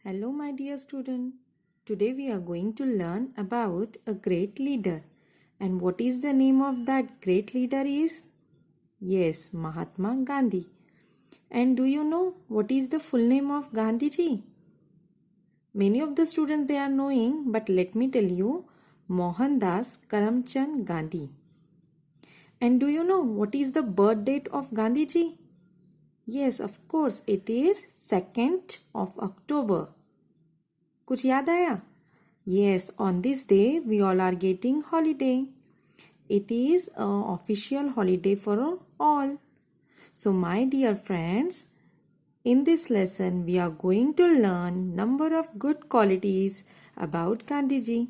Hello, my dear student. Today we are going to learn about a great leader. And what is the name of that great leader is? Yes, Mahatma Gandhi. And do you know what is the full name of Gandhiji? Many of the students they are knowing, but let me tell you, Mohandas Karamchand Gandhi. And do you know what is the birth date of Gandhiji? Yes, of course, it is 2nd of October. कुछ याद आया? Yes, on this day we all are getting holiday. It is an official holiday for all. So my dear friends, in this lesson we are going to learn number of good qualities about Gandhiji.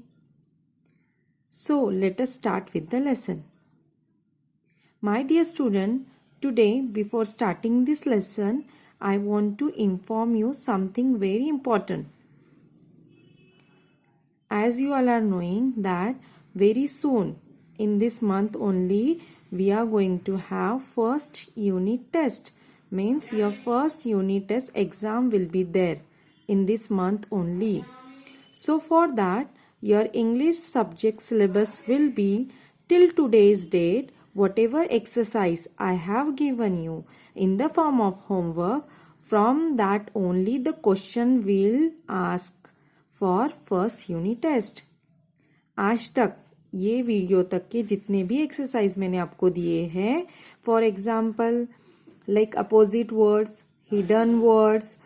So let us start with the lesson. My dear student, today before starting this lesson, I want to inform you something very important. As you all are knowing that very soon in this month only we are going to have first unit test. Means your first unit test exam will be there in this month only. So for that your English subject syllabus will be till today's date. Whatever exercise I have given you in the form of homework, from that only the question will ask for first unit test. आज तक ये video तक के जितने भी exercise मैंने आपको दिए हैं, for example like opposite words, hidden words,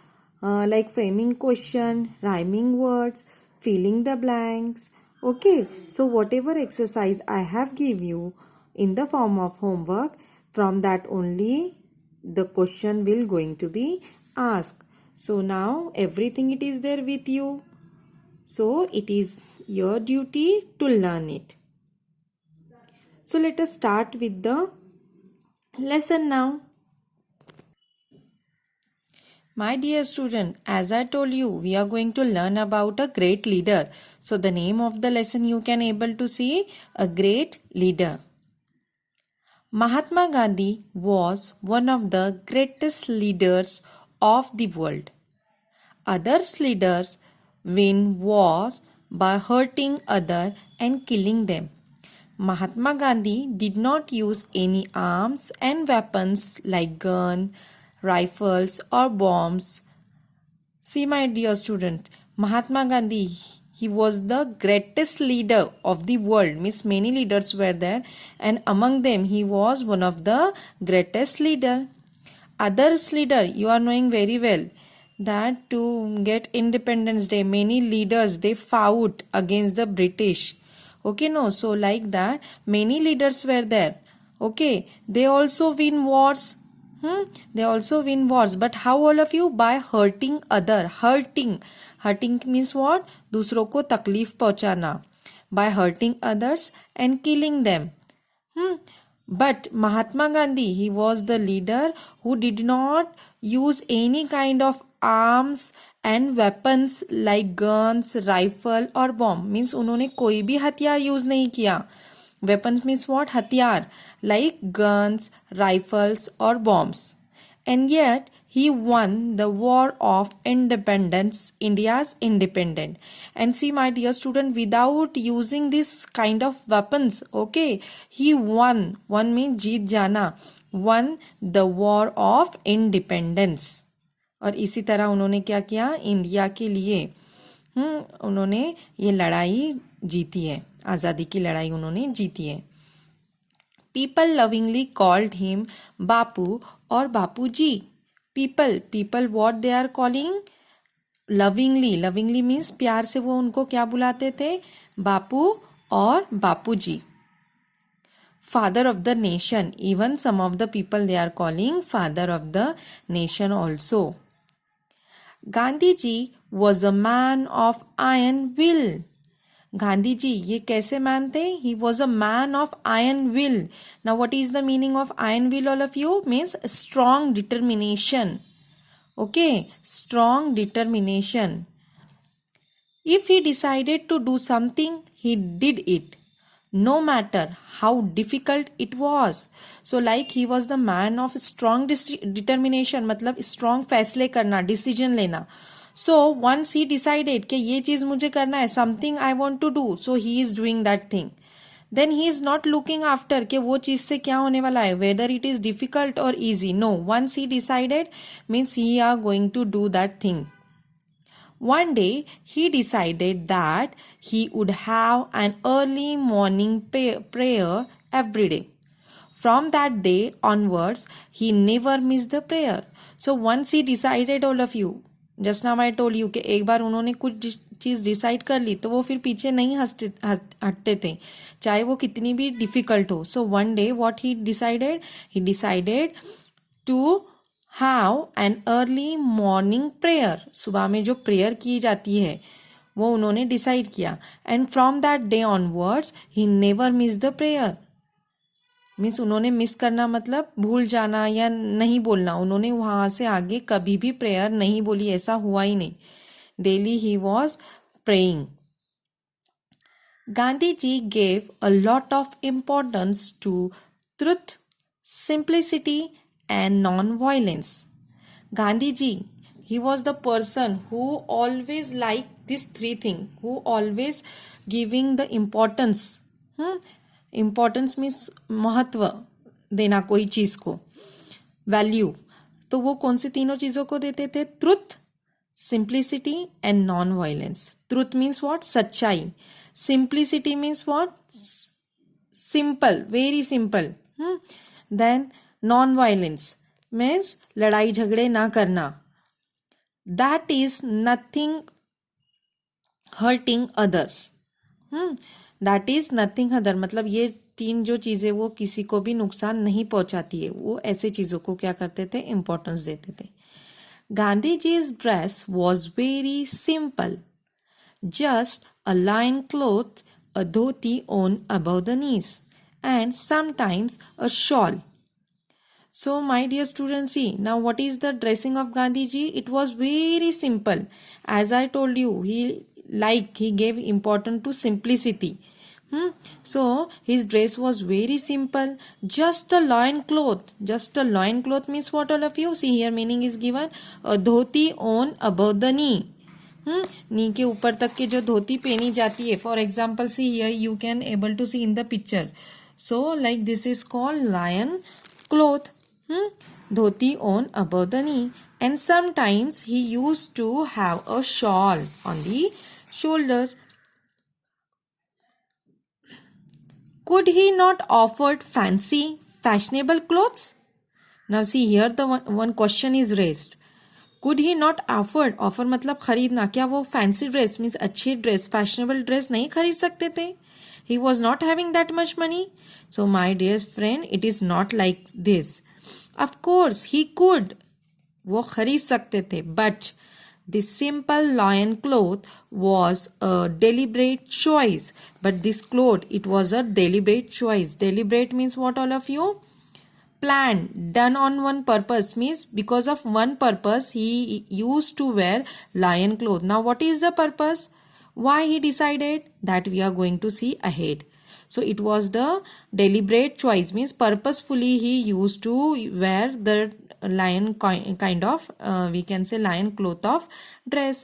like framing question, rhyming words, filling the blanks. Okay, so whatever exercise I have give you in the form of homework, from that only the question will going to be asked. So now everything it is there with you. So it is your duty to learn it. So let us start with the lesson now. My dear student, as I told you, we are going to learn about a great leader. So the name of the lesson you can able to see, a great leader. Mahatma Gandhi was one of the greatest leaders of the world. Others leaders win wars by hurting others and killing them. Mahatma Gandhi did not use any arms and weapons like guns, rifles or bombs. See my dear student, Mahatma Gandhi, he was the greatest leader of the world. Means many leaders were there and among them he was one of the greatest leader. Others leader, you are knowing very well that to get Independence Day, many leaders they fought against the British. Okay, no, so like that many leaders were there. Okay, they also win wars. They also win wars, but how all of you? By hurting other. Hurting means what? दूसरों को तकलीफ पहुंचाना. By hurting others and killing them. But Mahatma Gandhi, he was the leader who did not use any kind of arms and weapons like guns, rifle or bomb. Means उन्होंने कोई भी हथियार use नहीं किया. Weapons means what? हथियार like guns, rifles or bombs. And yet he won the war of independence, India's independence. And see my dear student, without using this kind of weapons, okay, he won. One means जीत जाना. Won the war of independence. और इसी तरह उन्होंने क्या किया? India के लिए उन्होंने ये लड़ाई जीती है. आज़ादी की लड़ाई उन्होंने जीती है. People lovingly called him बापू और बापूजी. People what they are calling? Lovingly means प्यार से वो उनको क्या बुलाते थे? बापू और बापूजी. Father of the nation. Even some of the people they are calling father of the nation also. Gandhi ji was a man of iron will. Gandhi ji ये कैसे मैन थे? He was a man of iron will. Now what is the meaning of iron will all of you? Means strong determination. Okay, strong determination. If he decided to do something he did it, no matter how difficult it was. So like he was the man of strong determination, मतलब strong फैसले करना, decision लेना. So once he decided कि ये चीज़ मुझे करना है, something I want to do, so he is doing that thing. Then he is not looking after कि वो चीज़ से क्या होने वाला है, whether it is difficult or easy. No, once he decided means he are going to do that thing. One day he decided that he would have an early morning prayer every day. From that day onwards, he never missed the prayer. So once he decided, all of you, just now I told you कि एक बार उन्होंने कुछ चीज़ decide कर ली तो वो फिर पीछे नहीं हटते थे, चाहे वो कितनी भी डिफिकल्ट हो. So one day what he decided to have an early morning prayer. सुबह में जो प्रेयर की जाती है वो उन्होंने डिसाइड किया. And from that day onwards he never miss the prayer. Means उन्होंने मिस करना मतलब भूल जाना या नहीं बोलना. उन्होंने वहाँ से आगे कभी भी प्रेयर नहीं बोली, ऐसा हुआ ही नहीं. Daily he was praying. Gandhi ji gave a lot of importance to truth, simplicity and non-violence. Gandhi ji, he was the person who always liked these three things, who always giving the importance. Importance means महत्व देना कोई चीज़ को, value. तो वो कौन सी तीनों चीज़ों को देते थे? Truth, simplicity and non violence. Truth means what? सच्चाई. Simplicity means what? Simple, very simple. Then non violence means लड़ाई झगड़े ना करना. That is nothing hurting others. That is nothing other मतलब ये तीन जो चीज़ें वो किसी को भी नुकसान नहीं पहुंचाती है. वो ऐसे चीज़ों को क्या करते थे? इम्पोर्टेंस देते थे. गांधी जी's dress was very simple. Just a line cloth, a dhoti on above the knees, and sometimes a shawl. So my dear students, see now what is the dressing of Gandhi ji? It was very simple. As I told you, he gave importance to simplicity. So his dress was very simple. Just a loin cloth. Just a loin cloth means what, all of you? See here meaning is given. A dhoti on above the knee. Knee के ऊपर तक के जो धोती पहनी जाती है. For example see here you can able to see in the picture. So like this is called lion cloth. Dhoti on above the knee, and sometimes he used to have a shawl on the shoulder. Could he not offered fancy, fashionable clothes? Now see here the one question is raised. Could he not offer? Offer मतलब खरीदना. क्या वो fancy dress means अच्छी dress, fashionable dress नहीं खरीद सकते थे? He was not having that much money. So my dear friend, it is not like this. Of course he could. वो खरीद सकते थे. But the simple lion cloth was a deliberate choice. But this cloth, it was a deliberate choice. Deliberate means what, all of you? Planned, done on one purpose, means because of one purpose he used to wear lion cloth. Now what is the purpose? Why he decided? That we are going to see ahead. So it was the deliberate choice, means purposefully he used to wear the lion kind of we can say lion cloth of dress.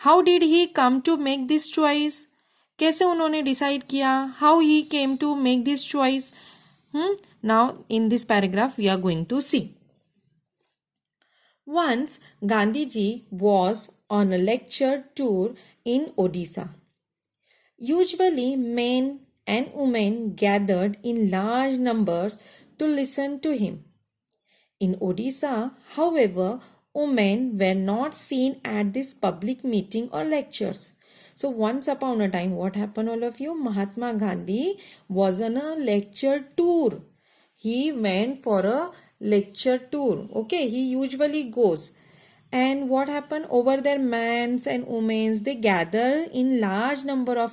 How did he come to make this choice? कैसे उन्होंने decide किया? How he came to make this choice? Now in this paragraph we are going to see. Once Gandhi ji was on a lecture tour in Odisha. Usually men and women gathered in large numbers to listen to him. In Odisha, however, women were not seen at this public meeting or lectures. So once upon a time, what happened, all of you? Mahatma Gandhi was on a lecture tour. He went for a lecture tour. Okay, he usually goes. And what happened? Over there, men and women, they gather in large number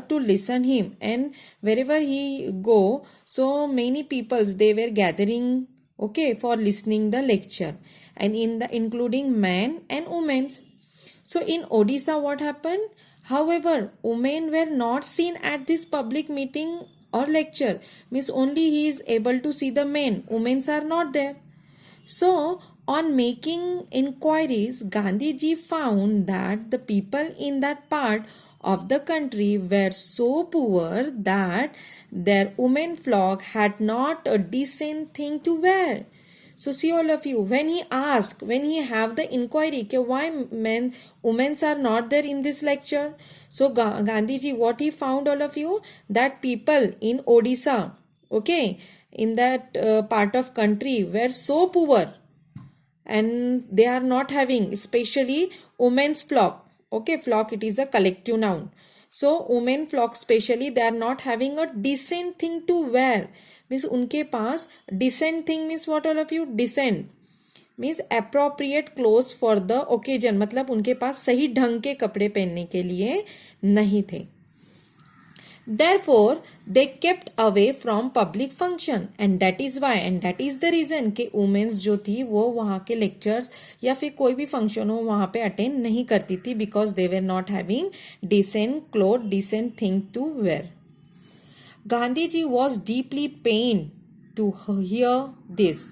to listen him, and wherever he go, so many peoples they were gathering, okay, for listening the lecture, and including men and women. So in Odisha what happened? However, women were not seen at this public meeting or lecture, means only he is able to see the men, women are not there. So On making inquiries, Gandhiji found that the people in that part of the country were so poor that their women flock had not a decent thing to wear. So see all of you, when he have the inquiry कि why women are not there in this lecture. So Gandhiji, what he found all of you, that people in Odisha, okay, in that part of country were so poor and they are not having, especially women's flock. Okay, flock, it is a collective noun. So women flock specially, they are not having a decent thing to wear. Means उनके पास decent thing means what all of you? Decent means appropriate clothes for the occasion. मतलब उनके पास सही ढंग के कपड़े पहनने के लिए नहीं थे. Therefore, they kept away from public function and that is why and that is the reason कि women's जो थी वो वहाँ के lectures या फिर कोई भी function हो वहाँ पे attend नहीं करती थी because they were not having decent clothes, decent thing to wear. Gandhiji was deeply pained to hear this.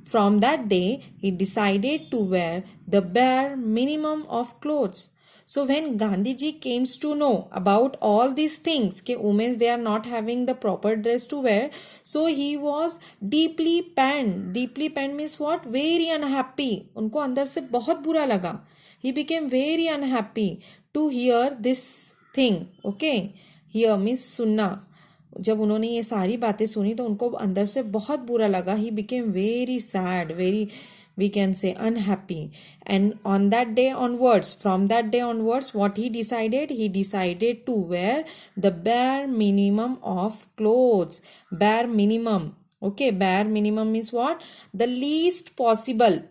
From that day, he decided to wear the bare minimum of clothes. So when Gandhiji came to know about all these things, कि women they are not having the proper dress to wear, so he was deeply pained. Deeply pained means what? Very unhappy. उनको अंदर से बहुत बुरा लगा. He became very unhappy to hear this thing. Okay, hear means सुनना. जब उन्होंने ये सारी बातें सुनी तो उनको अंदर से बहुत बुरा लगा. He became very sad, very, we can say, unhappy. And on that day onwards, from that day onwards, what he decided? He decided to wear the bare minimum of clothes. Bare minimum. Okay, bare minimum means what? The least possible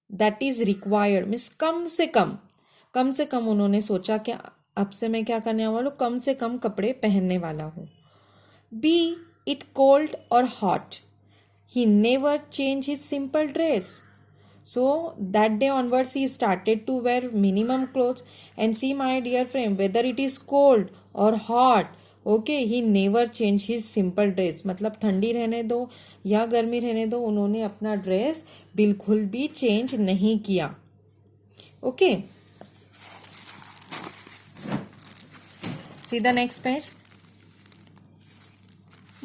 that is required. Means कम से कम उन्होंने सोचा कि अब से मैं क्या करने वाला हूँ, कम से कम कपड़े पहनने वाला हूँ. Be it cold or hot, he never changed his simple dress. So that day onwards he started to wear minimum clothes. And see my dear friend, whether it is cold or hot, okay, he never changed his simple dress. मतलब ठंडी रहने दो या गर्मी रहने दो, उन्होंने अपना ड्रेस बिल्कुल भी चेंज नहीं किया. Okay, see the next page.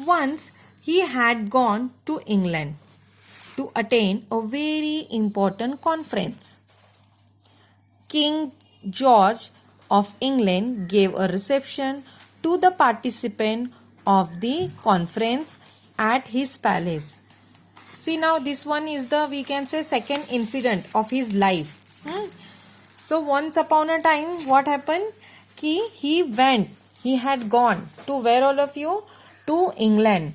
Once he had gone to England to attend a very important conference. King George of England gave a reception to the participants of the conference at his palace. See now this one is the, we can say, second incident of his life. So once upon a time what happened? He had gone to where all of you? To England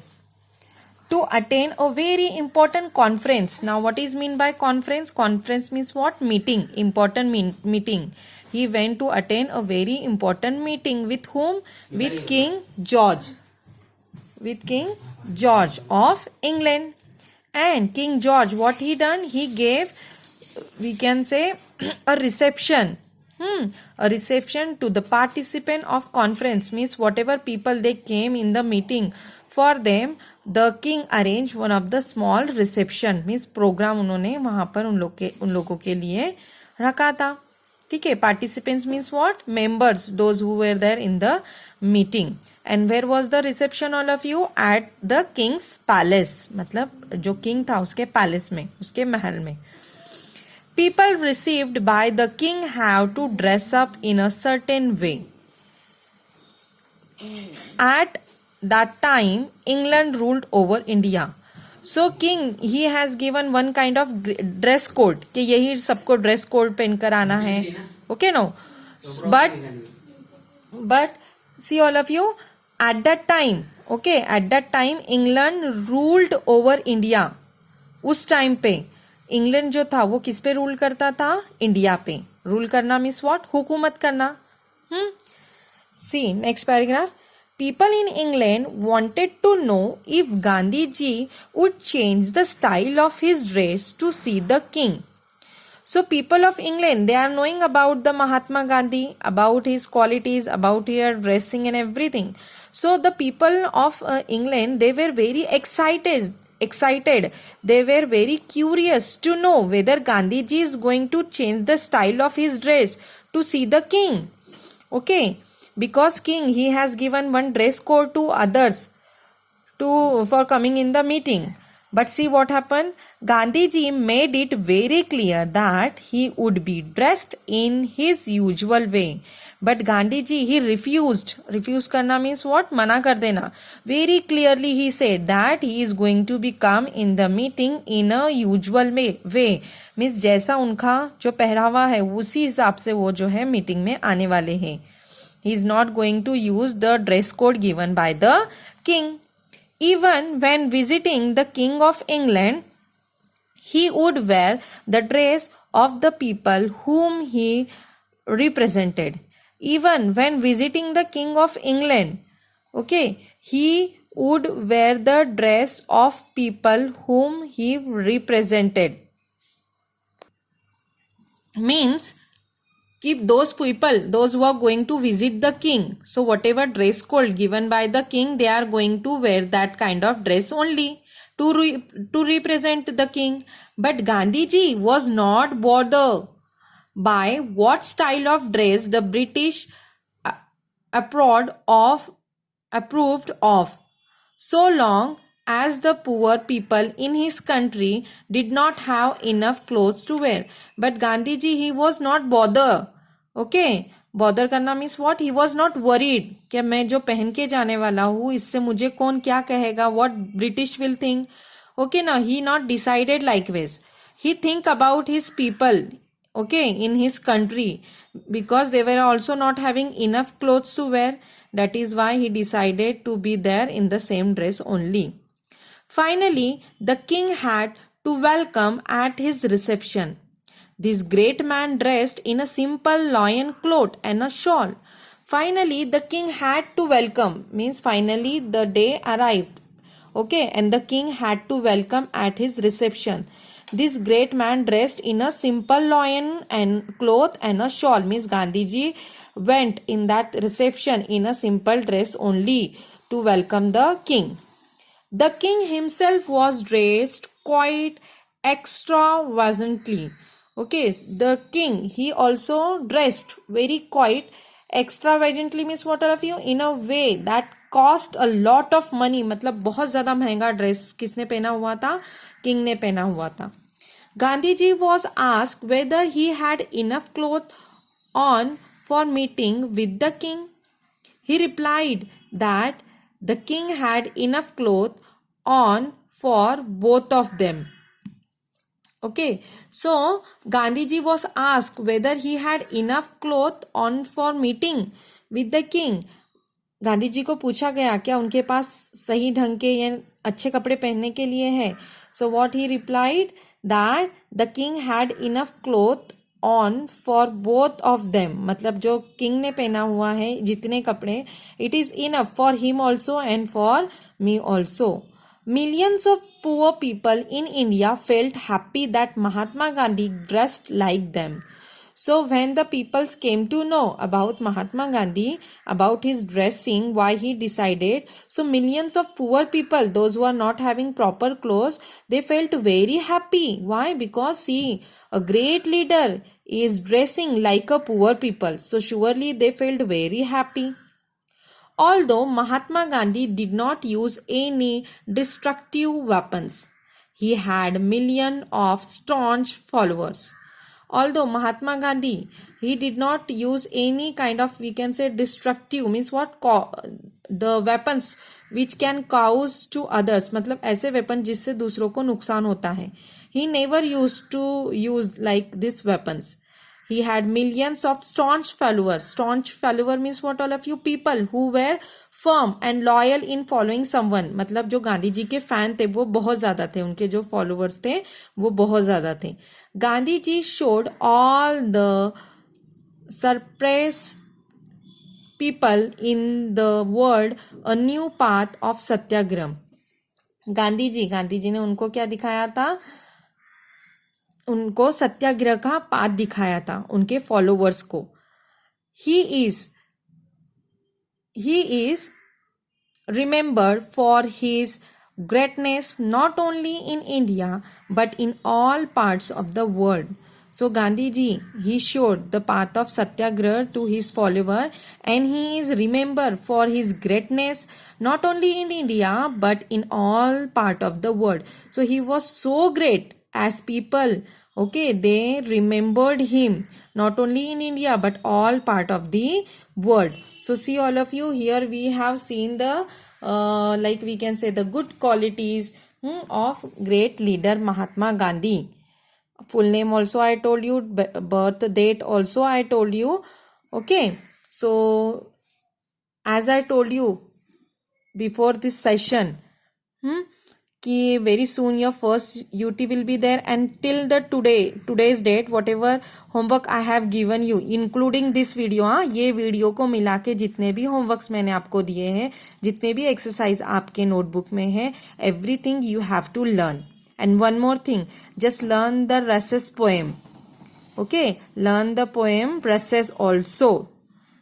to attend a very important conference. Now what is mean by conference? Conference means what? Meeting, important meeting. He went to attend a very important meeting with whom? With King George. With King George of England. And King George, what he done? He gave, we can say, a reception. A reception to the participant of conference, means whatever people they came in the meeting, for them the king arranged one of the small reception, means program उन्होंने वहाँ पर उन लोगों के लिए रखा था. ठीक है, participants means what? Members, those who were there in the meeting. And where was the reception all of you? At the king's palace. मतलब जो king था उसके palace में, उसके महल में. People received by the king have to dress up in a certain way. At that time, England ruled over India. So king, he has given one kind of dress code कि यही सबको dress code पहन कर आना है. Okay, no? But see all of you, at that time, okay, at that time England ruled over India. उस time पे England जो था वो किस पे रूल करता था? इंडिया पे. रूल करना मीन्स व्हाट? हुकूमत करना. See next paragraph. People in England wanted to know if Gandhiji would change the style of his dress to see the king. So people of England, they are knowing about the Mahatma Gandhi, about his qualities, about his dressing and everything. So the people of England, they were very excited excited. They were very curious to know whether Gandhiji is going to change the style of his dress to see the king. Okay, because king, he has given one dress code to others for coming in the meeting. But see what happened. Gandhiji made it very clear that he would be dressed in his usual way. But Gandhiji, he refused. Refuse karna means what? Mana kar dena. Very clearly he said that he is going to become in the meeting in a usual way. Means जैसा उनका जो पहरावा है उसी हिसाब से वो जो है मीटिंग में आने वाले हैं. He is not going to use the dress code given by the king. Even when visiting the King of England, he would wear the dress of the people whom he represented. Even when visiting the King of England, okay, he would wear the dress of people whom he represented. Means, keep those people, those who are going to visit the king. So whatever dress code given by the king, they are going to wear that kind of dress only to represent the king. But Gandhiji was not bothered by what style of dress the British approved of, so long as the poor people in his country did not have enough clothes to wear. But Gandhiji, he was not bothered. Okay, bother करना means what. He was not worried कि मैं जो पहन के जाने वाला हूँ इससे मुझे कौन क्या कहेगा, what British will think. Okay ना, he not decided like wage. He think about his people, okay, in his country, because they were also not having enough clothes to wear. That is why he decided to be there in the same dress only. Finally, the king had to welcome at his reception. This great man dressed in a simple loin cloth and a shawl. Finally, the king had to welcome, means finally the day arrived. Okay, and the king had to welcome at his reception. This great man dressed in a simple loin and cloth and a shawl, means Gandhiji went in that reception in a simple dress only to welcome the king. The king himself was dressed quite extravagantly. Okay, the king, he also dressed very quite extravagantly, means what all of you, in a way that cost a lot of money. मतलब बहुत ज़्यादा महंगा dress किसने पहना हुआ था? King ने पहना हुआ था. Gandhiji was asked whether he had enough cloth on for meeting with the king. He replied that the king had enough cloth on for both of them. Okay, so Gandhiji was asked whether he had enough cloth on for meeting with the king. Gandhi ji को पूछा गया क्या उनके पास सही ढंग के या अच्छे कपड़े पहनने के लिए है. So what he replied that the king had enough cloth on for both of them. मतलब जो किंग ने पहना हुआ है जितने कपड़े, it is enough for him also and for me also. Millions of poor people in India felt happy that Mahatma Gandhi dressed like them. So when the peoples came to know about Mahatma Gandhi, about his dressing, why he decided, so millions of poor people, those who are not having proper clothes, they felt very happy. Why? Because see, a great leader is dressing like a poor people. So surely they felt very happy. Although Mahatma Gandhi did not use any destructive weapons, he had millions of staunch followers. Although Mahatma Gandhi, he did not use any kind of, we can say, destructive, means what, the weapons which can cause to others, मतलब ऐसे weapon जिससे दूसरों को नुकसान होता है. He never used to use like these weapons. He had millions of staunch followers. Staunch follower means what all of you, people who were firm and loyal in following someone. मतलब जो गांधी जी के fan थे वो बहुत ज़्यादा थे, उनके जो फॉलोअर्स थे वो बहुत ज़्यादा थे. Gandhi ji showed all the suppressed people in the world a new path of सत्याग्रह. गांधी जी ने उनको क्या दिखाया था? उनको सत्याग्रह का पाथ दिखाया था उनके फॉलोवर्स को. He is remembered for his greatness not only in India but in all parts of the world. So Gandhiji, he showed the path of Satyagraha to his follower, and he is remembered for his greatness not only in India but in all part of the world. So he was so great as people, okay, they remembered him not only in India but all part of the world. So see all of you, here we have seen the like we can say the good qualities of great leader Mahatma Gandhi. Full name also I told you, birth date also I told you. Okay, so as I told you before this session, कि very soon your first UT will be there, and till the today's date whatever homework I have given you including this video, ये video को मिला के जितने भी homeworks मैंने आपको दिए हैं, जितने भी एक्सरसाइज आपके नोटबुक में है, everything you have to learn. And one more thing, just learn the Rases poem. Okay, learn the poem Rases also.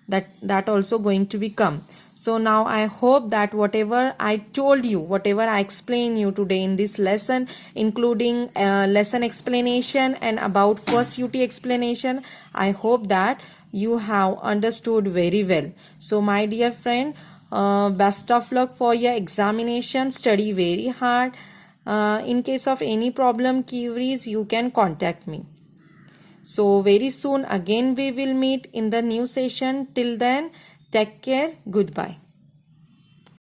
That also going to become. So now I hope that whatever I told you, whatever I explained you today in this lesson, including lesson explanation and about first UT explanation, I hope that you have understood very well. So my dear friend, best of luck for your examination. Study very hard. In case of any problem, queries, you can contact me. So very soon again we will meet in the new session. Till then, take care. Goodbye.